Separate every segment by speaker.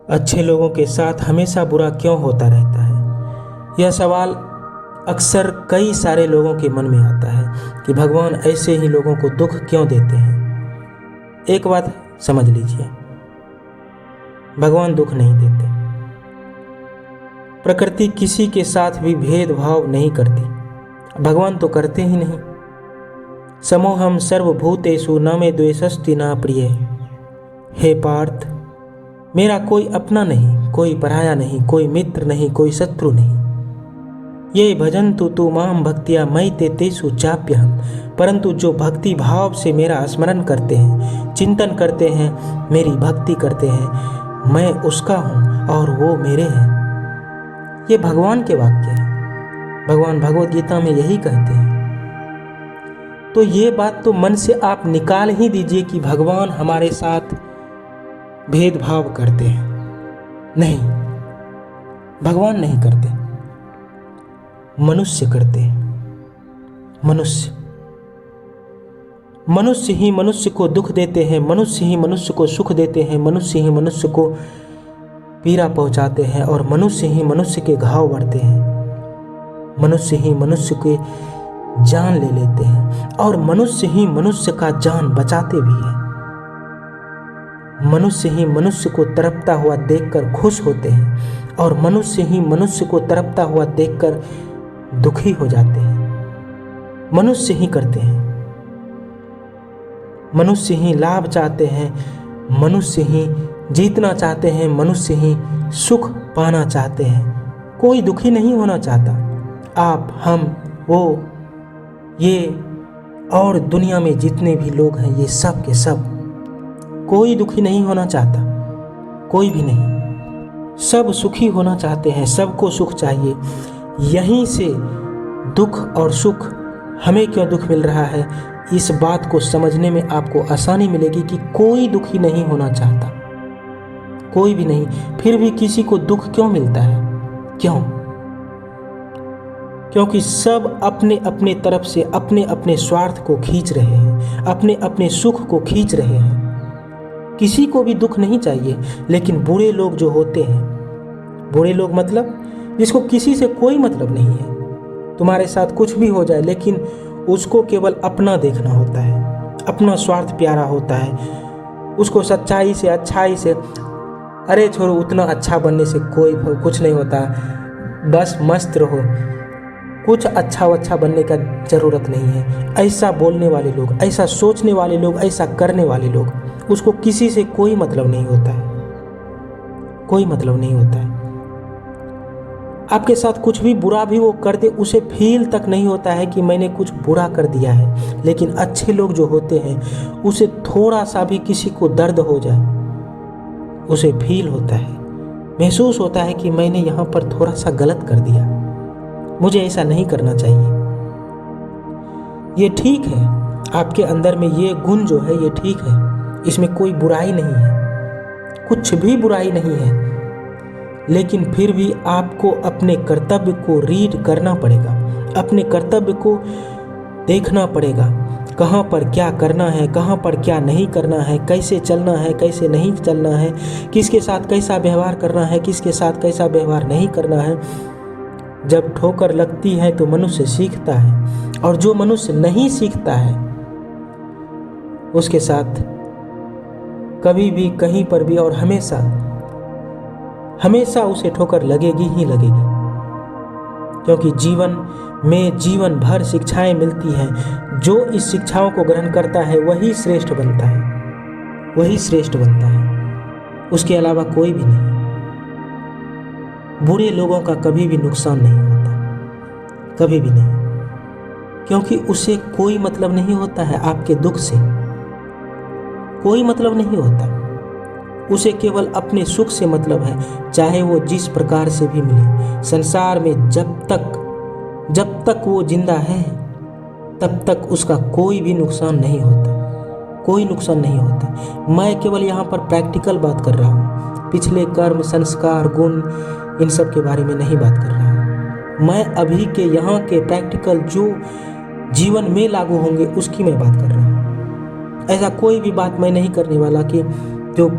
Speaker 1: अच्छे लोगों के साथ हमेशा बुरा क्यों होता रहता है? यह सवाल अक्सर कई सारे लोगों के मन में आता है कि भगवान ऐसे ही लोगों को दुख क्यों देते हैं। एक बात समझ लीजिए, भगवान दुख नहीं देते। प्रकृति किसी के साथ भी भेदभाव नहीं करती, भगवान तो करते ही नहीं। समोहम सर्वभूतेषु न मे द्वेषस्ति न प्रिय। हे पार्थ, मेरा कोई अपना नहीं, कोई पराया नहीं, कोई मित्र नहीं, कोई शत्रु नहीं। ये भजन्तु तु माम भक्तिया मयि ते तेषु चाप्यहम्। परंतु जो भक्ति भाव से मेरा स्मरण करते हैं, चिंतन करते हैं, मेरी भक्ति करते हैं, मैं उसका हूँ और वो मेरे हैं। ये भगवान के वाक्य हैं, भगवान भगवद गीता में यही कहते हैं। तो ये बात तो मन से आप निकाल ही दीजिए कि भगवान हमारे साथ भेदभाव करते हैं। नहीं, भगवान नहीं करते, मनुष्य करते हैं। मनुष्य ही मनुष्य को दुख देते हैं, मनुष्य ही मनुष्य को सुख देते हैं, मनुष्य ही मनुष्य को पीड़ा पहुंचाते हैं और मनुष्य ही मनुष्य के घाव बढ़ते हैं। मनुष्य ही मनुष्य के जान ले लेते हैं और मनुष्य ही मनुष्य का जान बचाते भी हैं। मनुष्य ही मनुष्य को तड़पता हुआ देखकर खुश होते हैं और मनुष्य ही मनुष्य को तड़पता हुआ देखकर दुखी हो जाते हैं। मनुष्य ही करते हैं, मनुष्य ही लाभ चाहते हैं, मनुष्य ही जीतना चाहते हैं, मनुष्य ही सुख पाना चाहते हैं। कोई दुखी नहीं होना चाहता। आप, हम, वो, ये और दुनिया में जितने भी लोग हैं, ये सब के सब, कोई दुखी नहीं होना चाहता, कोई भी नहीं। सब सुखी होना चाहते हैं, सबको सुख चाहिए। यहीं से दुख और सुख, हमें क्यों दुख मिल रहा है, इस बात को समझने में आपको आसानी मिलेगी कि कोई दुखी नहीं होना चाहता, कोई भी नहीं। फिर भी किसी को दुख क्यों मिलता है? क्यों? क्योंकि सब अपने अपने तरफ से अपने अपने स्वार्थ को खींच रहे हैं, अपने अपने सुख को खींच रहे हैं। किसी को भी दुख नहीं चाहिए, लेकिन बुरे लोग जो होते हैं, बुरे लोग मतलब जिसको किसी से कोई मतलब नहीं है, तुम्हारे साथ कुछ भी हो जाए लेकिन उसको केवल अपना देखना होता है, अपना स्वार्थ प्यारा होता है, उसको सच्चाई से, अच्छाई से, अरे छोड़ो, उतना अच्छा बनने से कोई कुछ नहीं होता, बस मस्त रहो, कुछ अच्छा बनने का ज़रूरत नहीं है। ऐसा बोलने वाले लोग, ऐसा सोचने वाले लोग, ऐसा करने वाले लोग, उसको किसी से कोई मतलब नहीं होता है, कोई मतलब नहीं होता है। आपके साथ कुछ भी बुरा भी वो कर दे, उसे फील तक नहीं होता है कि मैंने कुछ बुरा कर दिया है। लेकिन अच्छे लोग जो होते हैं, उसे थोड़ा सा भी किसी को दर्द हो जाए, उसे फील होता है, महसूस होता है कि मैंने यहाँ पर थोड़ा सा गलत कर दिया, मुझे ऐसा नहीं करना चाहिए। ये ठीक है, आपके अंदर में ये गुण जो है ये ठीक है, इसमें कोई बुराई नहीं है, कुछ भी बुराई नहीं है। लेकिन फिर भी आपको अपने कर्तव्य को रीड करना पड़ेगा, अपने कर्तव्य को देखना पड़ेगा, कहाँ पर क्या करना है, कहाँ पर क्या नहीं करना है, कैसे चलना है, कैसे नहीं चलना है, किसके साथ कैसा व्यवहार करना है, किसके साथ कैसा व्यवहार नहीं करना है। जब ठोकर लगती है तो मनुष्य सीखता है, और जो मनुष्य नहीं सीखता है उसके साथ कभी भी, कहीं पर भी और हमेशा उसे ठोकर लगेगी ही लगेगी। क्योंकि जीवन में जीवन भर शिक्षाएं मिलती हैं, जो इस शिक्षाओं को ग्रहण करता है वही श्रेष्ठ बनता है, वही श्रेष्ठ बनता है, उसके अलावा कोई भी नहीं। बुरे लोगों का कभी भी नुकसान नहीं होता, कभी भी नहीं, क्योंकि उसे कोई मतलब नहीं होता है आपके दुख से, कोई मतलब नहीं होता। उसे केवल अपने सुख से मतलब है, चाहे वो जिस प्रकार से भी मिले। संसार में जब तक वो जिंदा है तब तक उसका कोई भी नुकसान नहीं होता, कोई नुकसान नहीं होता। मैं केवल यहाँ पर प्रैक्टिकल बात कर रहा हूँ, पिछले कर्म, संस्कार, गुण, इन सब के बारे में नहीं बात कर रहा हूँ। मैं अभी के यहाँ के प्रैक्टिकल जो जीवन में लागू होंगे उसकी मैं बात कर रहा हूँ। ऐसा कोई भी बात मैं नहीं करने वाला कि जो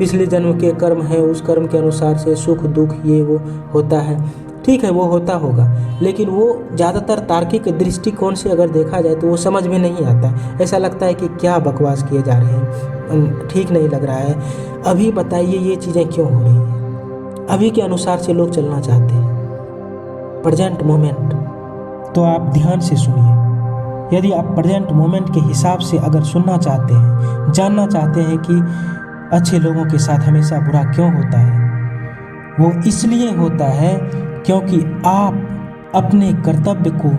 Speaker 1: पिछले जन्म के कर्म है, उस कर्म के अनुसार से सुख दुख ये वो होता है, ठीक है वो होता होगा, लेकिन वो ज़्यादातर तार्किक दृष्टिकोण से अगर देखा जाए तो वो समझ में नहीं आता। ऐसा लगता है कि क्या बकवास किए जा रहे हैं, ठीक नहीं लग रहा है। अभी बताइए ये चीज़ें क्यों हो रही हैं? अभी के अनुसार से लोग चलना चाहते हैं, प्रेजेंट मोमेंट। तो आप ध्यान से सुनिए। यदि आप प्रेजेंट मोमेंट के हिसाब से अगर सुनना चाहते हैं, जानना चाहते हैं कि अच्छे लोगों के साथ हमेशा बुरा क्यों होता है, वो इसलिए होता है क्योंकि आप अपने कर्तव्य को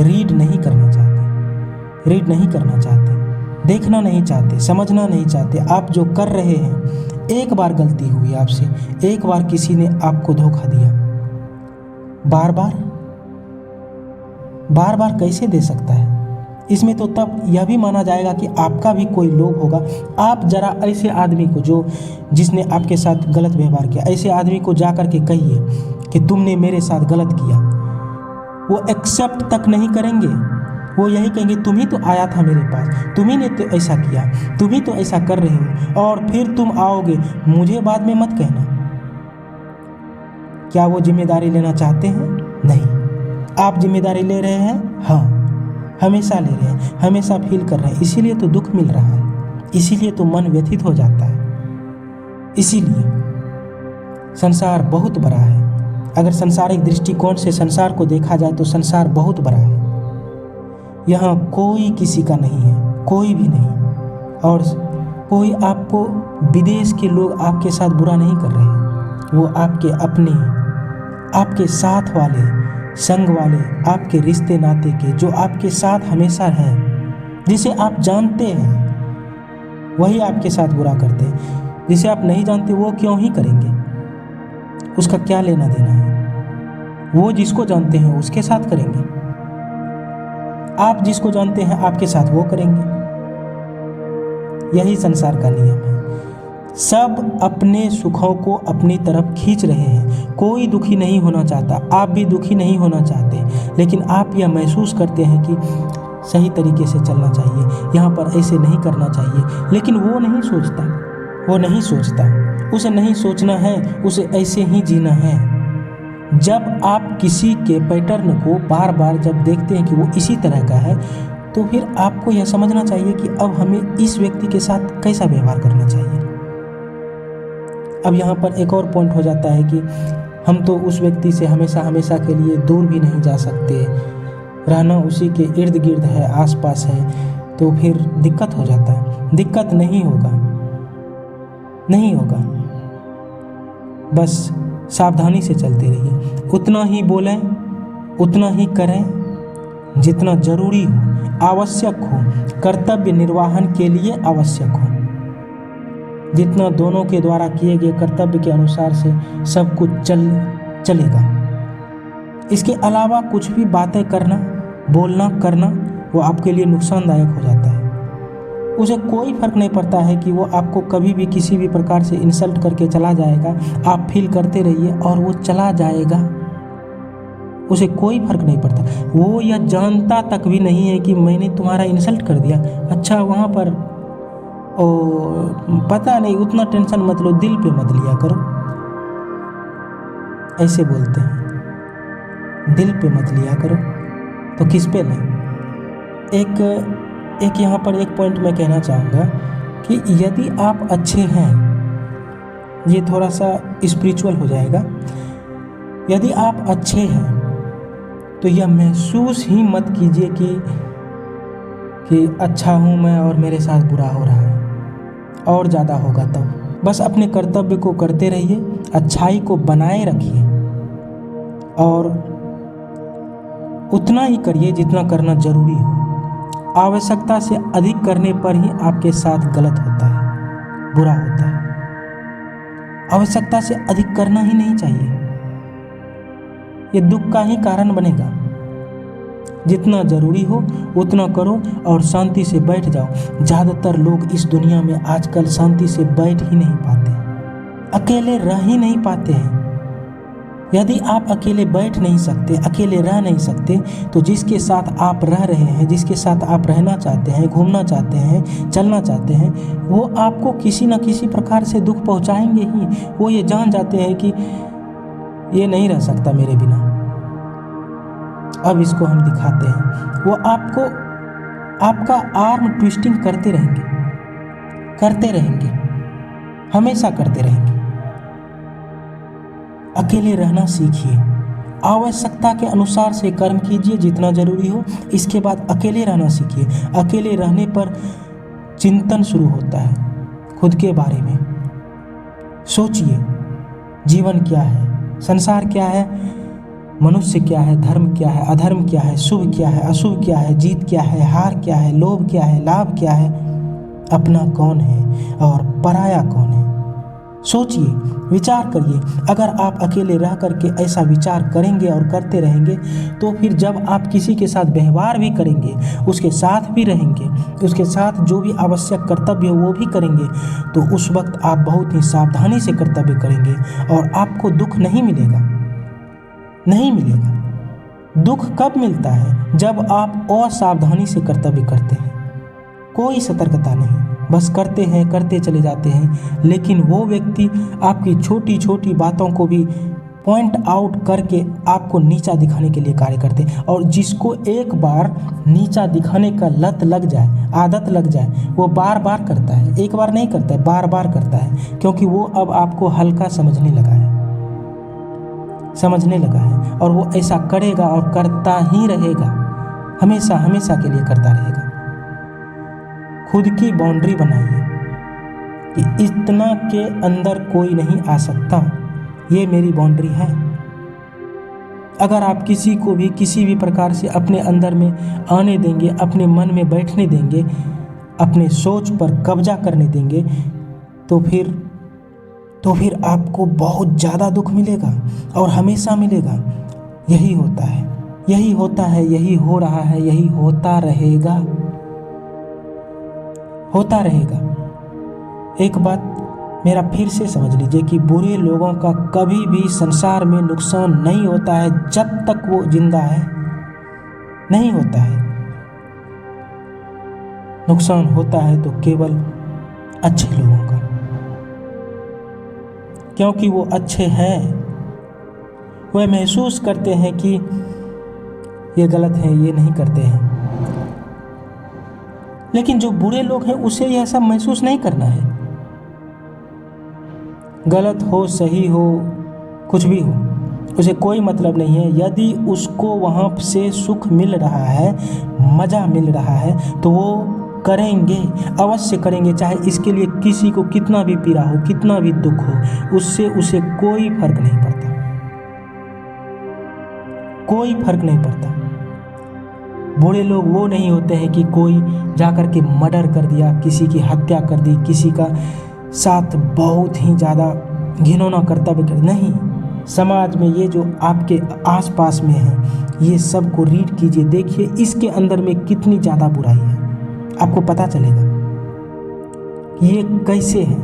Speaker 1: रीड नहीं करना चाहते, देखना नहीं चाहते, समझना नहीं चाहते। आप जो कर रहे हैं, एक बार गलती हुई आपसे, एक बार किसी ने आपको धोखा दिया, बार बार कैसे दे सकता है? इसमें तो तब यह भी माना जाएगा कि आपका भी कोई लोभ होगा। आप जरा ऐसे आदमी को जिसने आपके साथ गलत व्यवहार किया, ऐसे आदमी को जा कर के कहिए कि तुमने मेरे साथ गलत किया, वो एक्सेप्ट तक नहीं करेंगे। वो यही कहेंगे तुम ही तो आया था मेरे पास, तुम ही ने तो ऐसा किया, तुम ही तो ऐसा कर रहे हो, और फिर तुम आओगे, मुझे बाद में मत कहना। क्या वो जिम्मेदारी लेना चाहते हैं? नहीं। आप जिम्मेदारी ले रहे हैं? हाँ, हमेशा ले रहे हैं, हमेशा फील कर रहे हैं, इसीलिए तो दुख मिल रहा है, इसीलिए तो मन व्यथित हो जाता है। इसीलिए संसार बहुत बड़ा है। अगर सांसारिक दृष्टिकोण से संसार को देखा जाए तो संसार बहुत बड़ा है। यहाँ कोई किसी का नहीं है, कोई भी नहीं। और कोई आपको, विदेश के लोग आपके साथ बुरा नहीं कर रहे हैं, वो आपके अपने, आपके साथ वाले, संग वाले, आपके रिश्ते नाते के, जो आपके साथ हमेशा हैं, जिसे आप जानते हैं, वही आपके साथ बुरा करते हैं। जिसे आप नहीं जानते वो क्यों ही करेंगे, उसका क्या लेना देना है? वो जिसको जानते हैं उसके साथ करेंगे, आप जिसको जानते हैं आपके साथ वो करेंगे। यही संसार का नियम है। सब अपने सुखों को अपनी तरफ खींच रहे हैं, कोई दुखी नहीं होना चाहता, आप भी दुखी नहीं होना चाहते, लेकिन आप यह महसूस करते हैं कि सही तरीके से चलना चाहिए, यहाँ पर ऐसे नहीं करना चाहिए, लेकिन वो नहीं सोचता, उसे नहीं सोचना है, उसे ऐसे ही जीना है। जब आप किसी के पैटर्न को बार बार जब देखते हैं कि वो इसी तरह का है, तो फिर आपको यह समझना चाहिए कि अब हमें इस व्यक्ति के साथ कैसा व्यवहार करना चाहिए। अब यहाँ पर एक और पॉइंट हो जाता है कि हम तो उस व्यक्ति से हमेशा के लिए दूर भी नहीं जा सकते, रहना उसी के इर्द गिर्द है, आसपास है, तो फिर दिक्कत हो जाता है। दिक्कत नहीं होगा, बस सावधानी से चलते रहिए। उतना ही बोलें, उतना ही करें जितना जरूरी हो, आवश्यक हो, कर्तव्य निर्वाहन के लिए आवश्यक हो। जितना दोनों के द्वारा किए गए कर्तव्य के अनुसार से सब कुछ चलेगा। इसके अलावा कुछ भी बातें करना, बोलना, करना, वो आपके लिए नुकसानदायक हो जाता है। उसे कोई फर्क नहीं पड़ता है कि वो आपको कभी भी किसी भी प्रकार से इंसल्ट करके चला जाएगा, आप फील करते रहिए और वो चला जाएगा, उसे कोई फर्क नहीं पड़ता। वो यह जानता तक भी नहीं है कि मैंने तुम्हारा इंसल्ट कर दिया। अच्छा, वहाँ पर पता नहीं, उतना टेंशन मत लो, दिल पे मत लिया करो, ऐसे बोलते हैं, दिल पे मत लिया करो, तो किस पे लें? एक यहाँ पर एक पॉइंट मैं कहना चाहूँगा कि यदि आप अच्छे हैं, ये थोड़ा सा स्पिरिचुअल हो जाएगा, यदि आप अच्छे हैं तो यह महसूस ही मत कीजिए कि अच्छा हूँ मैं और मेरे साथ बुरा हो रहा है, और ज़्यादा होगा तब। बस अपने कर्तव्य को करते रहिए, अच्छाई को बनाए रखिए, और उतना ही करिए जितना करना जरूरी हो। आवश्यकता से अधिक करने पर ही आपके साथ गलत होता है, बुरा होता है। आवश्यकता से अधिक करना ही नहीं चाहिए, ये दुख का ही कारण बनेगा। जितना जरूरी हो उतना करो और शांति से बैठ जाओ। ज़्यादातर लोग इस दुनिया में आजकल शांति से बैठ ही नहीं पाते, अकेले रह ही नहीं पाते हैं। यदि आप अकेले बैठ नहीं सकते, अकेले रह नहीं सकते, तो जिसके साथ आप रह रहे हैं, जिसके साथ आप रहना चाहते हैं, घूमना चाहते हैं, चलना चाहते हैं, वो आपको किसी न किसी प्रकार से दुख पहुंचाएंगे ही। वो ये जान जाते हैं कि ये नहीं रह सकता मेरे बिना, अब इसको हम दिखाते हैं। वो आपका आर्म ट्विस्टिंग करते रहेंगे, हमेशा करते रहेंगे। अकेले रहना सीखिए, आवश्यकता के अनुसार से कर्म कीजिए जितना जरूरी हो, इसके बाद अकेले रहना सीखिए। अकेले रहने पर चिंतन शुरू होता है खुद के बारे में। सोचिए जीवन क्या है, संसार क्या है, मनुष्य क्या है, धर्म क्या है, अधर्म क्या है, शुभ क्या है, अशुभ क्या है, जीत क्या है, हार क्या है, लोभ क्या है, लाभ क्या है, अपना कौन है और पराया कौन है। सोचिए, विचार करिए। अगर आप अकेले रह करके ऐसा विचार करेंगे और करते रहेंगे, तो फिर जब आप किसी के साथ व्यवहार भी करेंगे, उसके साथ भी रहेंगे, उसके साथ जो भी आवश्यक कर्तव्य वो भी करेंगे, तो उस वक्त आप बहुत ही सावधानी से कर्तव्य करेंगे और आपको दुख नहीं मिलेगा। दुख कब मिलता है? जब आप असावधानी से कर्तव्य करते हैं, कोई सतर्कता नहीं, बस करते हैं, करते चले जाते हैं। लेकिन वो व्यक्ति आपकी छोटी छोटी बातों को भी पॉइंट आउट करके आपको नीचा दिखाने के लिए कार्य करते हैं। और जिसको एक बार नीचा दिखाने का लत लग जाए, आदत लग जाए, वो बार बार करता है। एक बार नहीं करता है, बार बार करता है, क्योंकि वो अब आपको हल्का समझने लगा है और वो ऐसा करेगा और करता ही रहेगा, हमेशा हमेशा के लिए करता रहेगा। खुद की बाउंड्री बनाइए कि इतना के अंदर कोई नहीं आ सकता, ये मेरी बाउंड्री है। अगर आप किसी को भी किसी भी प्रकार से अपने अंदर में आने देंगे, अपने मन में बैठने देंगे, अपने सोच पर कब्जा करने देंगे, तो फिर आपको बहुत ज़्यादा दुख मिलेगा और हमेशा मिलेगा। यही होता है, यही हो रहा है, यही होता रहेगा। एक बात मेरा फिर से समझ लीजिए कि बुरे लोगों का कभी भी संसार में नुकसान नहीं होता है जब तक वो जिंदा है, नहीं होता है। नुकसान होता है तो केवल अच्छे लोगों का, क्योंकि वो अच्छे हैं, वह महसूस करते हैं कि ये गलत है, ये नहीं करते हैं। लेकिन जो बुरे लोग हैं उसे यह सब महसूस नहीं करना है। गलत हो, सही हो, कुछ भी हो, उसे कोई मतलब नहीं है। यदि उसको वहाँ से सुख मिल रहा है, मज़ा मिल रहा है, तो वो करेंगे, अवश्य करेंगे, चाहे इसके लिए किसी को कितना भी पीड़ा हो, कितना भी दुख हो, उससे उसे कोई फर्क नहीं पड़ता, कोई फर्क नहीं पड़ता। बुरे लोग वो नहीं होते हैं कि कोई जाकर के मर्डर कर दिया, किसी की हत्या कर दी, किसी का साथ बहुत ही ज़्यादा घिनौना कर्तव्य कर, नहीं। समाज में ये जो आपके आसपास में है, ये सब को रीड कीजिए, देखिए इसके अंदर में कितनी ज़्यादा बुराई है, आपको पता चलेगा ये कैसे है,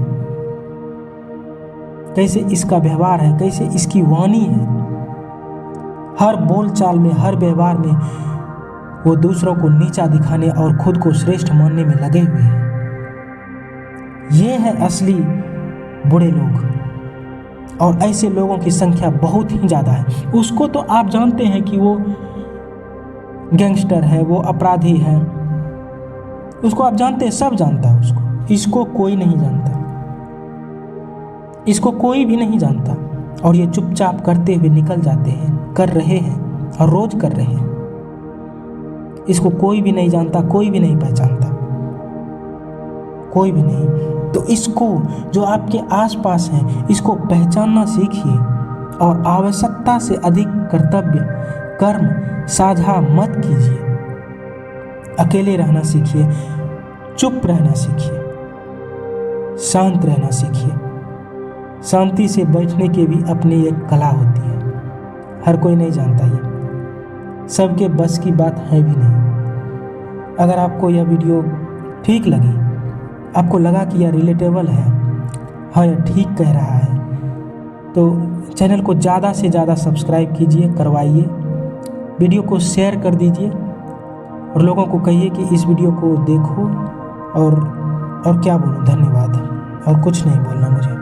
Speaker 1: कैसे इसका व्यवहार है, कैसे इसकी वाणी है। हर बोलचाल में, हर व्यवहार में वो दूसरों को नीचा दिखाने और खुद को श्रेष्ठ मानने में लगे हुए हैं। ये है असली बुरे लोग, और ऐसे लोगों की संख्या बहुत ही ज़्यादा है। उसको तो आप जानते हैं कि वो गैंगस्टर है, वो अपराधी है, उसको आप जानते हैं, सब जानता है उसको। इसको कोई नहीं जानता, इसको कोई भी नहीं जानता, और ये चुपचाप करते हुए निकल जाते हैं, कर रहे हैं और रोज कर रहे हैं। इसको कोई भी नहीं जानता, कोई भी नहीं पहचानता, कोई भी नहीं। तो इसको, जो आपके आसपास है, इसको पहचानना सीखिए और आवश्यकता से अधिक कर्तव्य कर्म साझा मत कीजिए। अकेले रहना सीखिए, चुप रहना सीखिए, शांत रहना सीखिए। शांति से बैठने की भी अपनी एक कला होती है, हर कोई नहीं जानता, ये सबके बस की बात है भी नहीं। अगर आपको यह वीडियो ठीक लगी, आपको लगा कि यह रिलेटेबल है, हाँ यह ठीक कह रहा है, तो चैनल को ज़्यादा से ज़्यादा सब्सक्राइब कीजिए, करवाइए, वीडियो को शेयर कर दीजिए और लोगों को कहिए कि इस वीडियो को देखो। और क्या बोलूँ, धन्यवाद, और कुछ नहीं बोलना मुझे।